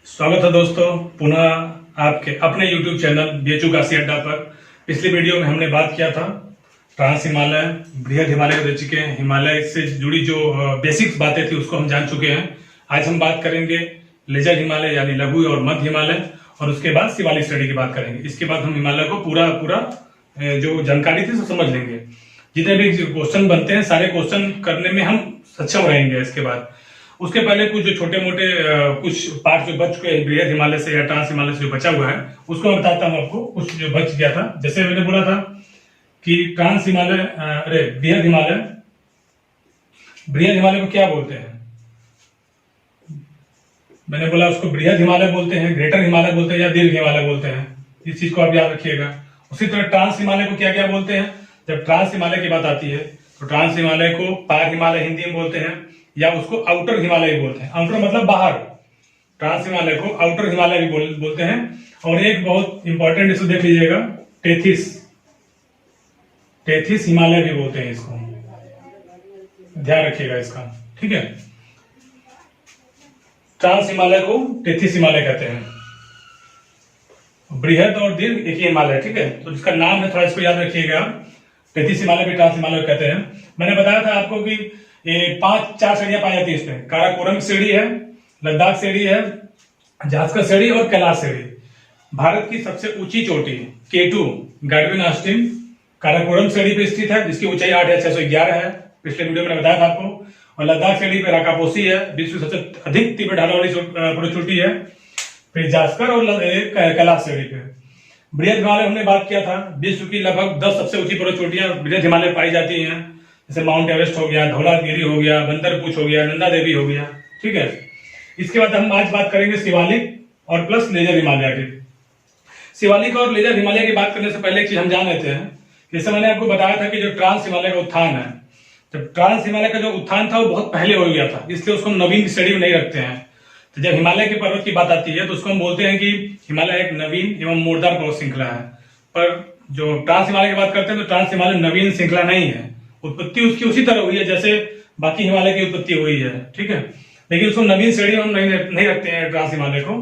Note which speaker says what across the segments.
Speaker 1: स्वागत है दोस्तों पुनः आपके अपने YouTube चैनल बेचू काशी अड्डा पर। पिछली वीडियो में हमने बात किया था ट्रांस हिमालय, बृहद हिमालय को देख चुके हैं। हिमालय से जुड़ी जो बेसिक्स बातें थी उसको हम जान चुके हैं। आज हम बात करेंगे लेजर हिमालय यानी लघु और मध्य हिमालय, और उसके बाद शिवालिक श्रेणी की बात करेंगे। इसके बाद हम हिमालय को पूरा जो जानकारी थी सब समझ लेंगे। जितने भी क्वेश्चन बनते हैं सारे क्वेश्चन करने में हम सक्षम रहेंगे। इसके बाद उसके पहले कुछ जो छोटे मोटे कुछ पार्ट जो बच चुके हैं बृहद हिमालय से या ट्रांस हिमालय से जो बचा हुआ है उसको मैं बताता हूँ आपको। कुछ जो बच गया था, जैसे मैंने बोला था कि ट्रांस हिमालय बृहद हिमालय को क्या बोलते हैं। मैंने बोला उसको बृहद हिमालय बोलते हैं, ग्रेटर हिमालय बोलते हैं या दीर्घ हिमालय बोलते हैं। इस चीज को आप याद रखिएगा। उसी तरह ट्रांस हिमालय को क्या क्या बोलते हैं। जब ट्रांस हिमालय की बात आती है तो ट्रांस हिमालय को पार हिमालय हिंदी में बोलते हैं या उसको आउटर हिमालय भी बोलते हैं। आउटर मतलब बाहर। ट्रांस हिमालय को आउटर हिमालय भी बोलते हैं। और एक बहुत इंपॉर्टेंट इसको देख लीजिएगा, टेथिस हिमालय भी बोलते हैं। इसको ध्यान रखिएगा इसका, ठीक है। ट्रांस हिमालय को टेथिस हिमालय कहते हैं। बृहद और दीर्घ एक ही हिमालय, ठीक है। तो जिसका नाम है थोड़ा इसको याद रखिएगा। टेथिस हिमालय भी ट्रांस हिमालय कहते हैं। मैंने बताया था आपको कि ये 4 श्रेणियां पाई जाती है इसमें। काराकोरम श्रेणी है, लद्दाख श्रेणी है, जास्कर श्रेणी और कैलाश श्रेणी। भारत की सबसे ऊंची चोटी K2 गाडविन ऑस्टिन काराकोरम श्रेणी पे स्थित है, जिसकी ऊंचाई 8,611 है। पिछले वीडियो में बताया था आपको। और लद्दाख श्रेणी पे राकापोसी है, विश्व की सबसे अधिक तीव्र ढाल वाली चोटी है। फिर जास्कर और कैलाश श्रेणी पे। बृहद हिमालय हमने बात किया था, विश्व की लगभग 10 सबसे ऊंची पर्वत चोटियां बृहद हिमालय पाई जाती हैं। जैसे माउंट एवरेस्ट हो गया, धौलागिरी हो गया, बंदरपूछ हो गया, नंदा देवी हो गया, ठीक है। इसके बाद हम आज बात करेंगे शिवालिक और प्लस लेजर हिमालय की। शिवालिक और लेजर हिमालय की बात करने से पहले एक चीज हम जान लेते हैं। जैसे मैंने आपको बताया था कि जो ट्रांस हिमालय का उत्थान है, जब ट्रांस हिमालय का जो उत्थान था वो बहुत पहले हो गया था, इसलिए उसको हम नवीन श्रेणी में नहीं रखते हैं। तो जब हिमालय के पर्वत की बात आती है तो उसको हम बोलते हैं कि हिमालय एक नवीन एवं मोड़दार पर्वत श्रृंखला है। पर जो ट्रांस हिमालय की बात करते हैं तो ट्रांस हिमालय नवीन श्रृंखला नहीं है। उत्पत्ति उसकी उसी तरह हुई है जैसे बाकी हिमालय की उत्पत्ति हुई है, ठीक है। लेकिन उसको नवीन श्रेणी में हम नहीं रखते हैं ट्रांस हिमालय को।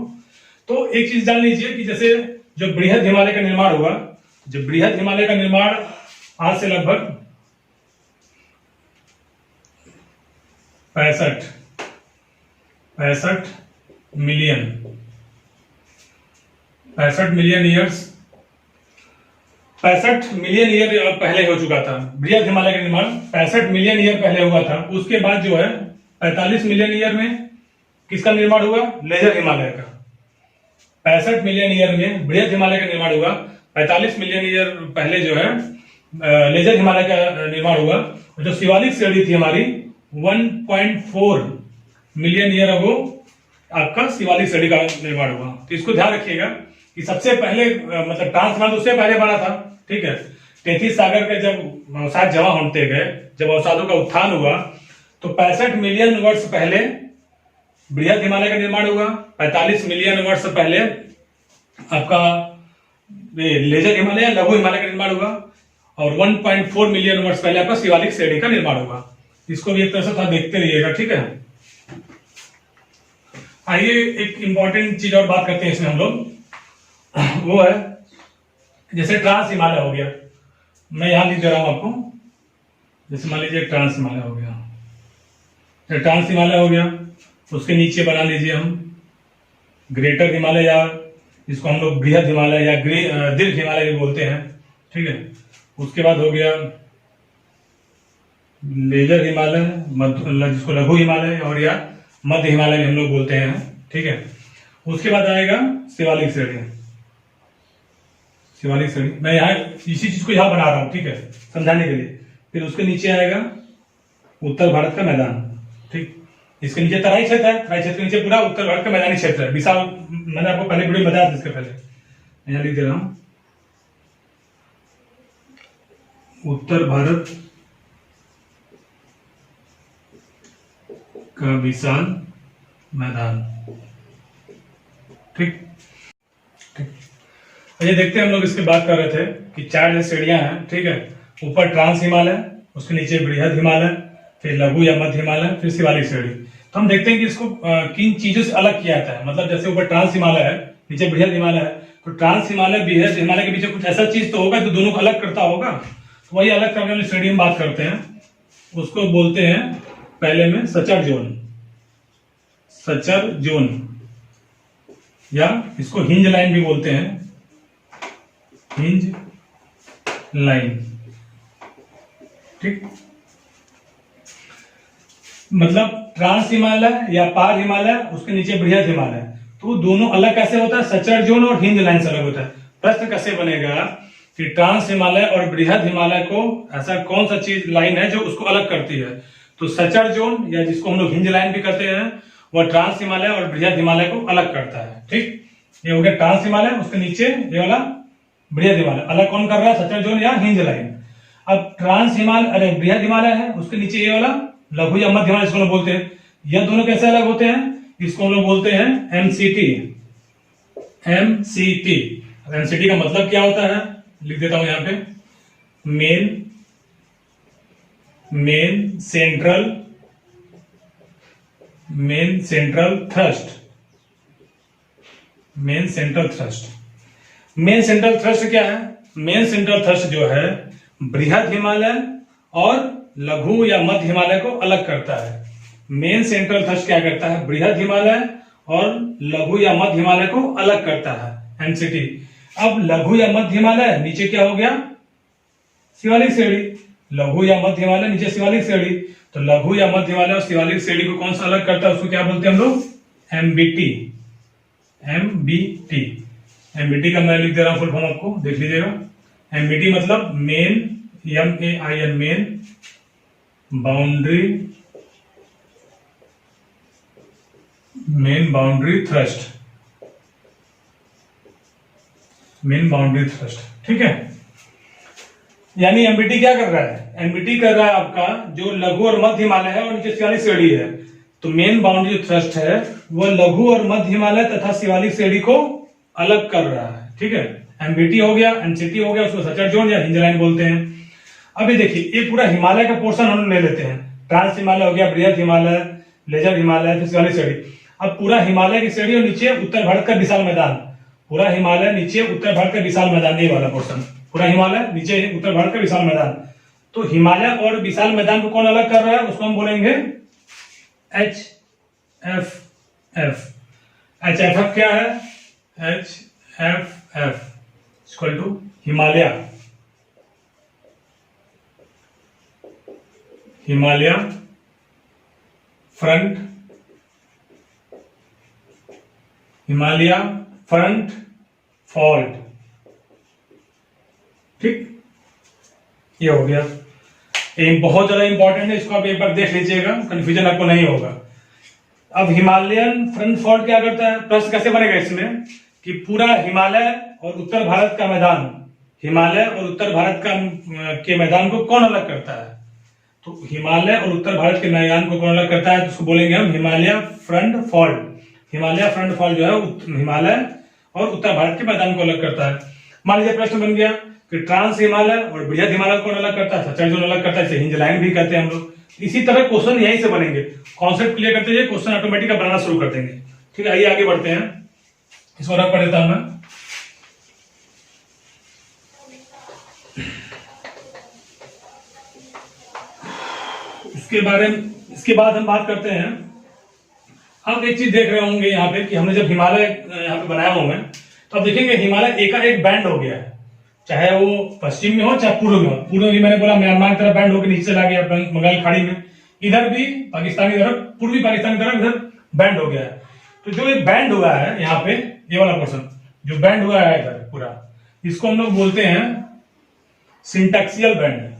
Speaker 1: तो एक चीज जान लीजिए कि जैसे जो बृहद हिमालय का निर्माण हुआ, जो बृहद हिमालय का निर्माण आज से लगभग 65 मिलियन ईयर पहले हो चुका था। बृहद हिमालय का निर्माण 65 मिलियन ईयर पहले हुआ था। उसके बाद जो है 45 मिलियन ईयर में किसका निर्माण हुआ? लेजर हिमालय का। 65 मिलियन ईयर में बृहद हिमालय का निर्माण हुआ। 45 मिलियन ईयर पहले जो है लेजर हिमालय का निर्माण हुआ। जो शिवालिक श्रेणी थी हमारी 1.4 मिलियन ईयर अगो आपका शिवालिक श्रेणी का निर्माण हुआ। तो इसको ध्यान रखिएगा कि सबसे पहले मतलब ट्रांस हिमालय उससे पहले बना था, ठीक है। टेथिस सागर के जब अवसाद जमा होते गए, जब अवसादों का उत्थान हुआ तो 65 मिलियन वर्ष पहले बृहद हिमालय का निर्माण हुआ। 45 मिलियन वर्ष पहले आपका लेजर हिमालय लघु हिमालय का निर्माण हुआ। और 1.4 मिलियन वर्ष पहले आपका शिवालिक श्रेणी का निर्माण हुआ। इसको भी एक तरह से था देखते रहिएगा, ठीक है। आइए एक इंपॉर्टेंट चीज और बात करते हैं इसमें हम लोग, वो है जैसे ट्रांस हिमालय हो गया। मैं यहां लिख दे रहा हूं आपको। जैसे मान लीजिए ट्रांस हिमालय हो गया, ट्रांस हिमालय हो गया, उसके नीचे बना लीजिए हम ग्रेटर हिमालय या जिसको हम लोग बृहद हिमालय या दीर्घ हिमालय भी बोलते हैं, ठीक है। उसके बाद हो गया लेजर हिमालय, जिसको लघु हिमालय और या मध्य हिमालय भी हम लोग बोलते हैं, ठीक है। उसके बाद आएगा शिवालिक श्रेणी। मैं यहाँ इसी चीज को यहाँ बना रहा हूँ, ठीक है, समझाने के लिए। फिर उसके नीचे आएगा उत्तर भारत का मैदान, ठीक। इसके नीचे तराई क्षेत्र है, तराई क्षेत्र के नीचे पूरा उत्तर भारत का मैदानी क्षेत्र है, विशाल। मैंने आपको पहले वीडियो में बताया था इसके पहले। यहाँ लिख दे रहा हूं उत्तर भारत का विशाल मैदान, ठीक। ये देखते हैं हम लोग इसकी बात कर रहे थे कि 4 श्रेणियां हैं, ठीक है। ऊपर ट्रांस हिमालय, उसके नीचे बृहद हिमालय, फिर लघु या मध्य हिमालय, फिर शिवालिक श्रेणी। तो हम देखते हैं कि इसको किन चीजों से अलग किया जाता है। मतलब जैसे ऊपर ट्रांस हिमालय है, नीचे बृहद हिमालय है, तो ट्रांस हिमालय बृहद हिमालय के बीच कुछ ऐसा चीज तो होगा जो दोनों को अलग करता होगा। तो वही अलग करने वाली श्रेणी में बात करते हैं, उसको बोलते हैं पहले में सचर जोन। सचर जोन या इसको हिंज लाइन भी बोलते हैं, हिंज लाइन। ठीक, मतलब ट्रांस हिमालय या पार हिमालय, उसके नीचे बृहद हिमालय, तो दोनों अलग कैसे होता है? सचर जोन और हिंज लाइन से अलग होता है। प्रश्न कैसे बनेगा कि ट्रांस हिमालय और बृहद हिमालय को ऐसा कौन सा चीज लाइन है जो उसको अलग करती है? तो सचर जोन या जिसको हम लोग हिंज लाइन भी कहते हैं, वह ट्रांस हिमालय और बृहद हिमालय को अलग करता है। ठीक, ये हो गया ट्रांस हिमालय, उसके नीचे ये वाला बृहद हिमालय। अलग कौन कर रहा है? सचर जोन या हिंज लाइन। अब ट्रांस हिमालय, अरे बृहद हिमालय है, उसके नीचे ये वाला लघु या मध्य हिमालय, इसको लोग बोलते हैं। यह दोनों कैसे अलग होते हैं? इसको हम लोग बोलते हैं एमसीटी। एमसीटी, एमसीटी का मतलब क्या होता है? लिख देता हूं यहां पे, main central thrust. Main central thrust क्या है? मेन सेंट्रल थ्रस्ट जो है बृहद हिमालय और लघु या मध्य हिमालय को अलग करता है। मेन सेंट्रल थ्रस्ट क्या करता है? बृहद हिमालय और लघु या मध्य हिमालय को अलग करता है, एमसीटी। अब लघु या मध्य हिमालय, नीचे क्या हो गया? शिवालिक श्रेणी। लघु या मध्य हिमालय, नीचे शिवालिक श्रेणी। तो लघु या मध्य हिमालय और शिवालिक श्रेणी को कौन सा अलग करता है? उसको क्या बोलते हैं हम लोग? एमबीटी। एमबीटी का मैं लिख दे रहा हूं फुल फॉर्म, आपको देख लीजिएगा। एमबीटी मतलब main, MEIN, main boundary thrust. ठीक है, यानी एमबीटी क्या कर रहा है? एमबीटी कर रहा है आपका जो लघु और मध्य हिमालय है और नीचे शिवालिक श्रेणी है, तो मेन बाउंड्री थ्रस्ट है वह लघु और मध्य हिमालय तथा शिवालिक श्रेणी को अलग कर रहा है। ठीक है, एमबीटी हो गया, एमसीटी हो गया, उसको सचर जोन या हिंज लाइन बोलते हैं। अभी देखिए, ये पूरा हिमालय का पोर्शन हम ले लेते हैं। ट्रांस हिमालय हो गया, बृहद हिमालय, लेजर हिमालय, फिर शिवालिक श्रेणी। अब पूरा हिमालय की श्रेणी और नीचे उत्तर भारत का विशाल मैदान। पूरा हिमालय, नीचे उत्तर भारत का विशाल मैदान, ये वाला पोर्शन। पूरा हिमालय, नीचे उत्तर भारत का विशाल मैदान। तो हिमालय और विशाल मैदान को कौन अलग कर रहा है? उसको हम बोलेंगे HFF। HFF क्या है? HFF equal to Himalaya front fault. ठीक, ये हो गया। ये बहुत ज्यादा इंपॉर्टेंट है, इसको आप एक बार देख लीजिएगा, कंफ्यूजन आपको नहीं होगा। अब हिमालयन फ्रंट फॉल्ट क्या करता है? प्रश्न कैसे बनेगा इसमें कि पूरा हिमालय और उत्तर भारत का मैदान, हिमालय और उत्तर भारत के मैदान को कौन अलग करता है? तो हिमालय और उत्तर भारत के मैदान को कौन अलग करता है? तो उसको बोलेंगे हम Himalaya front fault. Himalaya front fault जो है हिमालय और उत्तर भारत के मैदान को अलग करता है। मान लीजिए प्रश्न बन गया कि ट्रांस हिमालय और बृहद हिमालय कौन अलग करता है? सचर जोन अलग करता है, इसे हिंज लाइन भी कहते हैं हम लोग। इसी तरह क्वेश्चन यहीं से बनेंगे। कॉन्सेप्ट क्लियर करते हैं, क्वेश्चन ऑटोमेटिक बनाना शुरू कर देंगे। ठीक है, आइए आगे बढ़ते हैं। इसको रख पढ़ देता हूं मैं। इसके बाद हम बात करते हैं। आप एक चीज देख रहे होंगे यहाँ पे कि हमने जब हिमालय यहाँ पे बनाया हूं मैं, तो आप देखेंगे हिमालय एक बैंड हो गया है, चाहे वो पश्चिम में हो चाहे पूर्व में हो। पूर्व में मैंने बोला म्यांमार की तरफ बैंड होकर नीचे चला गया बंगाल खाड़ी में, इधर भी पाकिस्तानी तरफ, पूर्वी पाकिस्तान की तरफ इधर बैंड हो गया है। तो जो एक बैंड हुआ है यहाँ पे, ये वाला पोर्शन जो बैंड हुआ है इधर पूरा, इसको हम लोग बोलते हैं सिंटैक्सियल बैंड।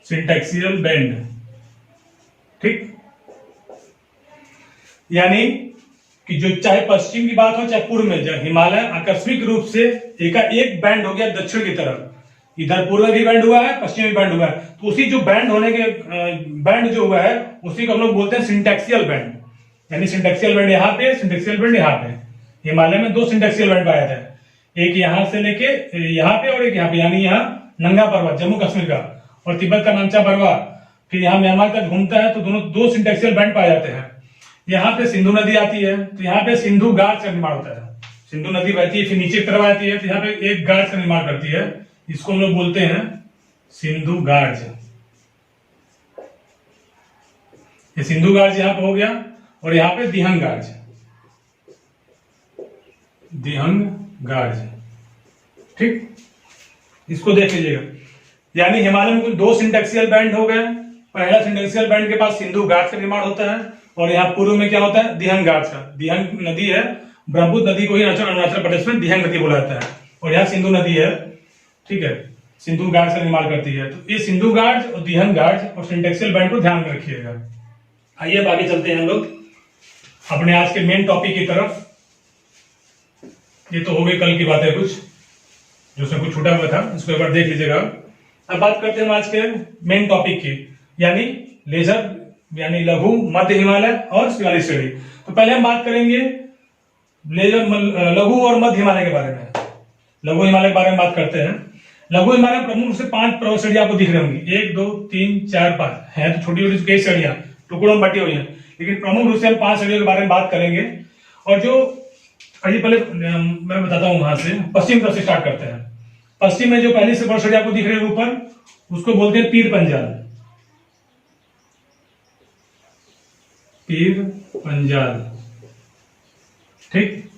Speaker 1: सिंटैक्सियल बैंड। ठीक, यानी कि जो चाहे पश्चिम की बात हो चाहे पूर्व में, जब हिमालय आकस्मिक रूप से एक बैंड हो गया दक्षिण की तरफ, इधर पूर्व में भी बैंड हुआ है, पश्चिम में बैंड हुआ है, तो उसी जो बैंड होने के बैंड जो हुआ है उसी को हम लोग बोलते हैं सिंटैक्सियल बैंड। यानी सिंटैक्सियल बैंड यहाँ पे, सिंटैक्सियल बैंड यहाँ पे। हिमालय में दो सिंटैक्सियल बैंड पाया था, एक यहां से लेके यहाँ पे और एक यहाँ पे, यानी यहाँ नंगा पर्वत जम्मू कश्मीर का, और तिब्बत का नामचा बरवा, फिर यहाँ म्यांमार तक घूमता है, तो दोनों दो सिंटेक्सियल बैंड पाए जाते हैं। यहाँ पे सिंधु नदी आती है, तो यहाँ पे सिंधु गार्ज का निर्माण होता है। सिंधु नदी बहती है, फिर नीचे की तरफ आती है, तो यहाँ पे एक गार्ज का निर्माण करती है, इसको हम लोग बोलते हैं सिंधु गार्ज। ये सिंधु गार्ज यहाँ पे हो गया, और यहाँ पे दिहंग गार्ज, दिहंग गार्ज, ठीक, इसको देख लीजिएगा। यानी हिमालय में कुल दो सिंटेक्सियल बैंड हो गए। पहला सिंटेक्सियल बैंड के पास सिंधु गार्ज का निर्माण होता है, और यहाँ पूर्व में क्या होता है, दिहंग गार्ज का। दिहंग नदी है, ब्रह्मपुत्र नदी को ही अरुणाचल प्रदेश में दिहंग नदी बोला जाता है, और यहाँ सिंधु नदी है, ठीक है, सिंधु गार्ज का निर्माण करती है। तो ये सिंधु गार्ज और दिहंग गार्ज और सिंटेक्सियल बैंड को ध्यान में रखिएगा। आइए अब आगे चलते हैं हम लोग अपने आज के मेन टॉपिक की तरफ। ये तो हो गई कल की बातें, कुछ जो सब कुछ छूटा हुआ था, इसको एक बार देख लीजिएगा। अब बात करते हैं हम आज के मेन टॉपिक की, यानी लेजर, यानी लघु, मध्य हिमालय और शिवालिक श्रेणी। तो पहले हम बात करेंगे लेजर, लघु और मध्य हिमालय के बारे में। लघु हिमालय के बारे में बात करते हैं। लघु हिमालय प्रमुख रूप से 5 पर्वत श्रेणी आपको दिख रही होंगी, 1 2 3 4 5 है, तो छोटी छोटी कई श्रेणियां टुकड़ों में बटी हुई है, लेकिन प्रमुख रूप से हम 5 श्रेणियों के बारे में बात करेंगे। और जो पहले मैं बताता हूं, वहां से पश्चिम तरफ से स्टार्ट करते हैं। पश्चिम में जो पहली से पर्वत श्रेणी आपको दिख रही है ऊपर, उसको बोलते हैं पीर पंजाल। पीर पंजाल, ठीक,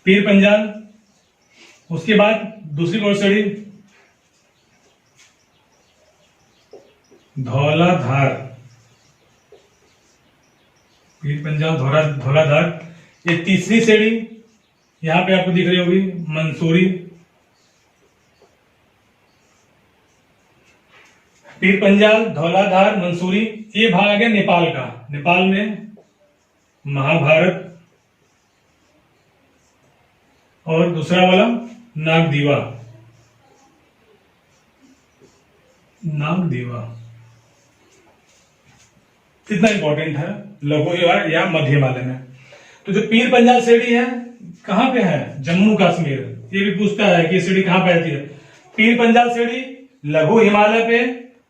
Speaker 1: पीर पंजाल। उसके बाद दूसरी पर्वत श्रेणी धौलाधार, पीर पंजाल, धौलाधार। ये तीसरी श्रेणी यहां पे आपको दिख रही होगी मंसूरी। पीर पंजाल, धौलाधार, मंसूरी। ये भाग आ गया नेपाल का। नेपाल में महाभारत, और दूसरा वाला नागदीवा, नागदीवा। कितना इंपॉर्टेंट है लघु या मध्य हिमालय में। तो जो पीर पंजाल श्रेणी है कहां पे है, जम्मू कश्मीर। ये भी पूछता है कि श्रेणी कहां पे आती है। पीर पंजाल श्रेणी लघु हिमालय पे,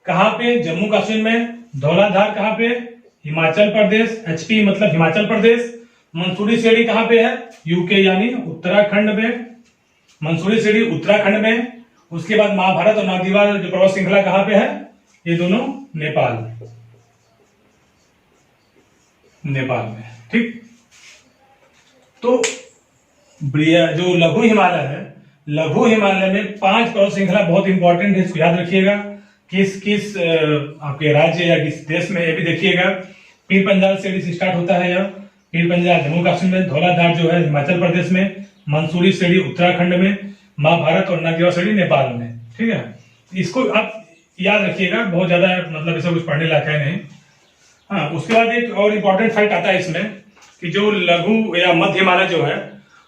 Speaker 1: कहां पे, जम्मू कश्मीर में। धौलाधार कहां पे, हिमाचल प्रदेश, एचपी मतलब हिमाचल प्रदेश। मंसूरी श्रेणी कहां पे है, यूके यानी उत्तराखंड में। मंसूरी श्रेणी उत्तराखंड में। उसके बाद महाभारत और नागदीवा जो पर्वत श्रृंखला कहां पे है, ये दोनों नेपाल, नेपाल में, ठीक। तो जो लघु हिमालय है, लघु हिमालय में 5 पर्वत श्रृंखला बहुत इंपॉर्टेंट है, इसको याद रखिएगा। किस किस आपके राज्य या किस देश में, ये भी देखिएगा। पीर पंजाल श्रेणी से स्टार्ट होता है यह। पीर पंजाल जम्मू कश्मीर में, धौलाधार जो है हिमाचल प्रदेश में, मंसूरी श्रेणी उत्तराखंड में, महाभारत और नागदीवा श्रेणी नेपाल में, ठीक है। इसको आप याद रखिएगा, बहुत ज्यादा मतलब ऐसा कुछ पढ़ने लायक है नहीं। हाँ, उसके बाद एक और इम्पोर्टेंट फैक्ट आता है इसमें कि जो लघु या मध्य हिमालय जो है,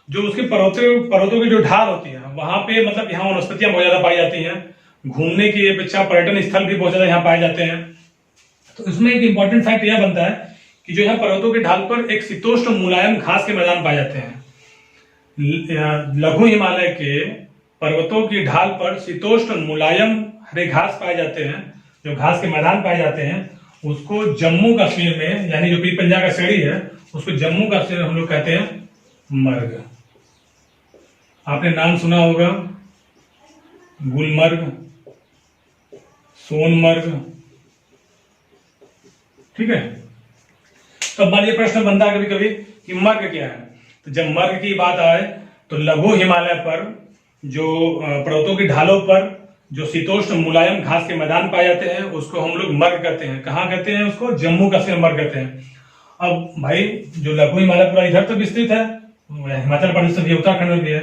Speaker 1: जो उसके पर्वतों की जो ढाल होती है, वहां पे मतलब यहाँ वनस्पतियां बहुत ज्यादा पाई जाती हैं। घूमने की अपेक्षा पर्यटन स्थल भी बहुत ज्यादा यहाँ पाए जाते हैं। तो इसमें एक इंपॉर्टेंट फैक्ट यह बनता है कि जो यहाँ पर्वतों के ढाल पर एक शीतोष्ण मुलायम घास के मैदान पाए जाते हैं। लघु हिमालय के पर्वतों की ढाल पर शीतोष्ण मुलायम हरे घास पाए जाते हैं, जो घास के मैदान पाए जाते हैं, उसको जम्मू कश्मीर में, यानी जो पीर पंजाल का श्रेणी है, उसको जम्मू कश्मीर में हम लोग कहते हैं मर्ग। आपने नाम सुना होगा गुलमर्ग, सोनमर्ग, ठीक है। तो अब मान प्रश्न बनता है कभी कभी कि मर्ग क्या है। तो जब मर्ग की बात आए तो लघु हिमालय पर जो पर्वतों की ढालों पर जो शीतोष्ण मुलायम घास के मैदान पाए जाते हैं, उसको हम लोग मर्ग कहते हैं। कहाँ कहते हैं उसको, जम्मू कश्मीर मर्ग कहते हैं। अब भाई जो लघु हिमालय पूरा इधर तो विस्तृत है, हिमाचल प्रदेश भी, उत्तराखंड में भी है,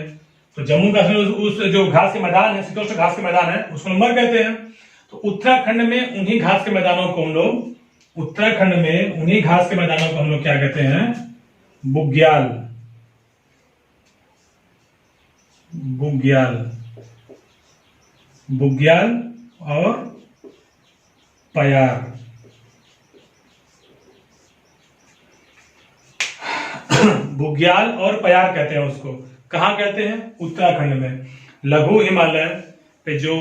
Speaker 1: तो जम्मू कश्मीर उस जो घास के मैदान है, शीतोष्ण घास के मैदान है, उसको मर्ग कहते हैं। तो उत्तराखंड में उन्हीं घास के मैदानों को हम लोग, उत्तराखंड में उन्हीं घास के मैदानों को हम लोग क्या कहते हैं, बुग्याल, बुग्याल, बुग्याल और पयार। बुग्याल और पयार कहते हैं उसको। कहां कहते हैं, उत्तराखंड में। लघु हिमालय पे जो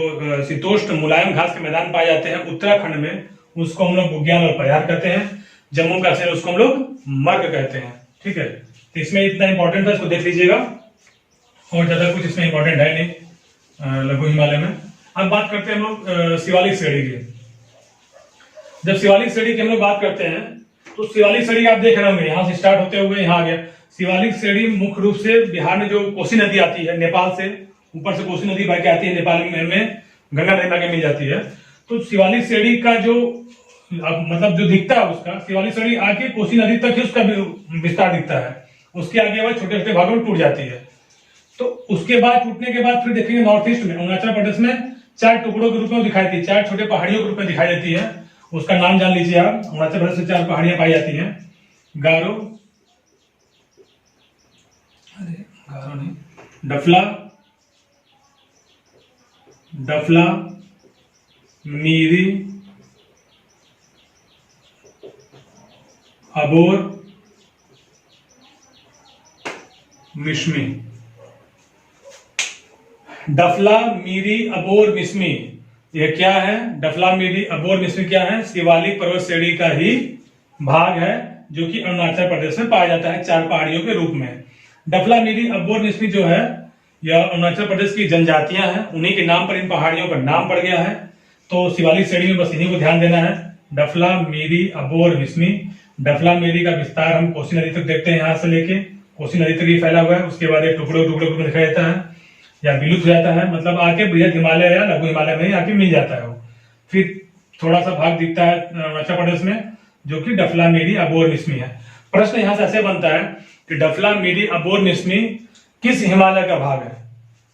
Speaker 1: शीतोष्ण मुलायम घास के मैदान पाए जाते हैं उत्तराखंड में, उसको हम लोग बुग्याल और पयार कहते हैं। जम्मू कश्मीर उसको हम लोग मर्ग कहते हैं। ठीक है, तो इसमें इतना इंपॉर्टेंट था, इसको देख लीजिएगा, और ज्यादा कुछ इसमें इंपॉर्टेंट है नहीं लघु हिमालय में। अब बात करते हैं हम लोग शिवालिक श्रेणी की। जब शिवालिक श्रेणी की हम लोग बात करते हैं तो शिवालिक श्रेणी आप देख रहे होंगे, यहाँ से स्टार्ट होते हुए यहाँ आ गया। शिवालिक श्रेणी मुख्य रूप से बिहार में जो कोसी नदी आती है, नेपाल से ऊपर से कोसी नदी बह के आती है, नेपाल में गंगा नदी में मिल जाती है। तो शिवालिक श्रेणी का जो मतलब जो दिखता है उसका, शिवालिक श्रेणी आके कोसी नदी तक ही उसका विस्तार दिखता है, उसके आगे वह छोटे छोटे भागों में टूट जाती है। तो उसके बाद टूटने के बाद फिर देखेंगे नॉर्थ ईस्ट में, अरुणाचल प्रदेश में 4 टुकड़ों के रूप में दिखाई देती है, 4 छोटे पहाड़ियों के रूप में दिखाई देती है। उसका नाम जान लीजिए आप। अरुणाचल प्रदेश से 4 पहाड़ियां पाई जाती हैं, गारो, गारो नहीं, डफला, मीरी, अबोर, मिश्मी। डफला, मीरी, अबोर, मिश्मी, यह क्या है? डफला, मीरी, अबोर, मिश्मी क्या है? शिवालिक पर्वत श्रेणी का ही भाग है, जो कि अरुणाचल प्रदेश में पाया जाता है 4 पहाड़ियों के रूप में। डफला, मीरी, अबोर, मिश्मी जो है यह अरुणाचल प्रदेश की जनजातियां हैं, उन्हीं के नाम पर इन पहाड़ियों का नाम पड़ गया है। तो शिवालिक श्रेणी में बस इन्हीं को ध्यान देना है, डफला, मीरी, अबोर, मिश्मी। डफला मीरी का विस्तार हम कोसी नदी तक देखते हैं, यहाँ से लेके कोसी नदी तक ही फैला हुआ है। उसके बाद एक टुकड़ों में दिखाई देता है या विलुप्त हो जाता है, मतलब आके बृहद हिमालय या लघु हिमालय में आके मिल जाता है वो। फिर थोड़ा सा भाग दिखता है अरुणाचल प्रदेश में, जो कि डफला, मीरी, अबोर, मिश्मी है। प्रश्न यहाँ से ऐसे बनता है कि डफला, मीरी, अबोर, मिश्मी किस हिमालय का भाग है?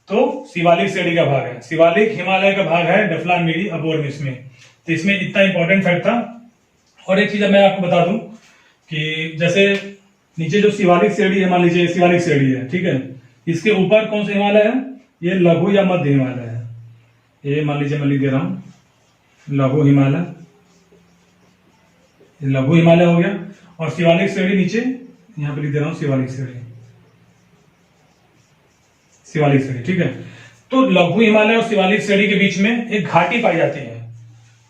Speaker 1: तो शिवालिक श्रेणी का भाग है, शिवालिक हिमालय का भाग है डफला, मीरी, अबोर, मिश्मी। तो इसमें इतना इंपॉर्टेंट फैक्ट था। और एक चीज मैं आपको बता दूं कि जैसे नीचे जो शिवालिक श्रेणी है, मान लीजिए शिवालिक श्रेणी है, ठीक है, इसके ऊपर कौन सा हिमालय है? ये लघु या मध्य हिमालय है। ये मान लीजिए मैं लिख दे रहा हूं लघु हिमालय, लघु हिमालय हो गया। और शिवालिक श्रेणी नीचे यहां पे लिख दे रहा हूं शिवालिक श्रेणी, शिवालिक श्रेणी, ठीक है। तो लघु हिमालय और शिवालिक श्रेणी के बीच में एक घाटी पाई जाती है।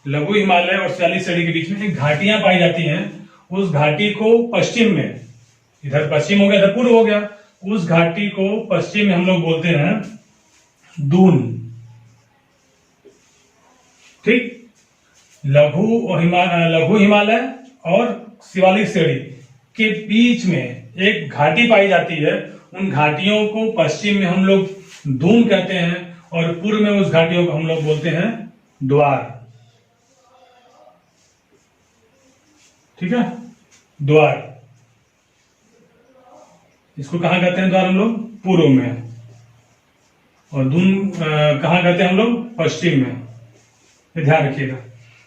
Speaker 1: लघु हिमालय और शिवालिक श्रेणी के बीच में एक घाटियां पाई जाती हैं। उस घाटी को पश्चिम में, इधर पश्चिम हो गया, इधर पूर्व हो गया, उस घाटी को पश्चिम में हम लोग बोलते हैं दून। ठीक, लघु हिमालय और शिवालिक श्रेणी के बीच में एक घाटी पाई जाती है। उन घाटियों को पश्चिम में हम लोग दून कहते हैं और पूर्व में उस घाटियों को हम लोग बोलते हैं द्वार। ठीक है, द्वार, इसको कहां कहते हैं? द्वार हम लोग पूर्व में, और दून कहां कहते हैं हम लोग? पश्चिम में। ये ध्यान रखिएगा।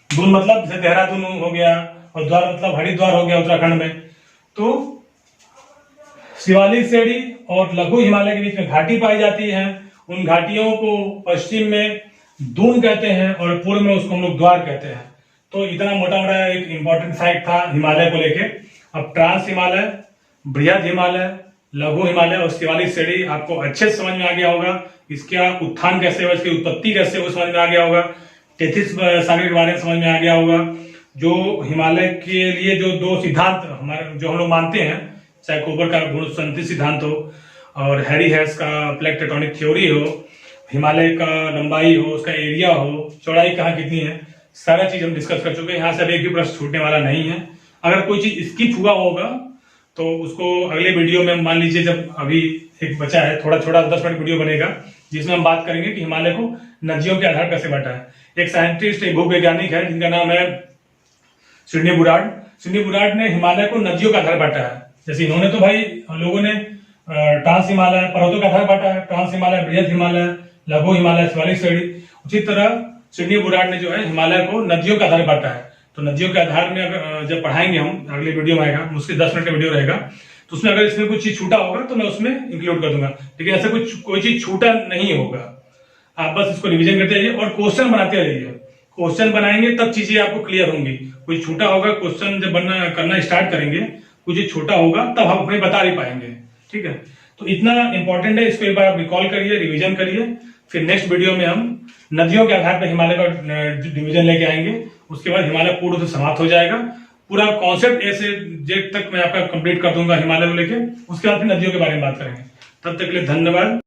Speaker 1: दून मतलब जैसे देहरादून हो गया, और द्वार मतलब हरिद्वार हो गया उत्तराखंड में। तो शिवालिक श्रेणी और लघु हिमालय के बीच में घाटी पाई जाती है। उन घाटियों को पश्चिम में दून कहते हैं और पूर्व में उसको हम लोग द्वार कहते हैं। तो इतना मोटा मोटा एक इंपॉर्टेंट फैक्ट था हिमालय को लेके। अब ट्रांस हिमालय, बृहद हिमालय, लघु हिमालय और शिवालिक श्रेणी आपको अच्छे से समझ में आ गया होगा। इसका उत्थान कैसे हुआ, इसकी उत्पत्ति कैसे हुई समझ में आ गया होगा। टेथिस सागर के बारे में समझ में आ गया होगा। जो हिमालय के लिए जो 2 सिद्धांत हमारे जो हम लोग मानते हैं, चाहे कोबर का गुण संतति सिद्धांत हो और हैरी हेस का प्लेट टेक्टोनिक थ्योरी हो, हिमालय का लंबाई हो, उसका एरिया हो, चौड़ाई कहाँ कितनी है, सारा चीज हम डिस्कस कर चुके हैं। यहाँ से अब एक भी प्रश्न छूटने वाला नहीं है। अगर कोई चीज स्किप हुआ होगा तो उसको अगले वीडियो में, मान लीजिए जब अभी एक बचा है थोड़ा 10 मिनट वीडियो बनेगा, जिसमें हम बात करेंगे कि हिमालय को नदियों के आधार कैसे बांटा है। एक साइंटिस्ट, एक भूवैज्ञानिक है जिनका नाम है सिडनी बुराड। सिडनी बुराड ने हिमालय को नदियों का आधार बांटा है। जैसे इन्होंने तो भाई लोगों ने ट्रांस हिमालय पर्वतों का आधार बांटा है, ट्रांस हिमालय, बृहद हिमालय, लघु हिमालय, शिवालिक श्रेणी। उसी तरह सिडनी बुराड ने जो है हिमालय को नदियों का आधार बांटा है। तो नदियों के आधार में अगर जब पढ़ाएंगे हम, अगले वीडियो में आएगा, मुझसे 10 मिनट का वीडियो रहेगा, तो उसमें अगर इसमें कुछ चीज छूटा होगा तो मैं उसमें इंक्लूड कर दूंगा। लेकिन ऐसा कोई चीज छूटा नहीं होगा। आप बस इसको रिवीजन करते रहिए और क्वेश्चन बनाते रहिए। क्वेश्चन बनाएंगे तब चीजें आपको क्लियर होंगी। कोई छूटा होगा, क्वेश्चन जब करना स्टार्ट करेंगे, कुछ चीज छूटा होगा तब हम अपने बता नहीं पाएंगे। ठीक है, तो इतना इंपॉर्टेंट है, इसको एक बार आप रिकॉल करिए, रिवीजन करिए, फिर नेक्स्ट वीडियो में हम नदियों के आधार पर हिमालय का डिवीजन लेके आएंगे। उसके बाद हिमालय पूर्ण रूप से समाप्त हो जाएगा। पूरा कॉन्सेप्ट ए से जेड तक मैं आपका कंप्लीट कर दूंगा हिमालय को लेके। उसके बाद फिर नदियों के बारे में बात करेंगे। तब तक के लिए धन्यवाद।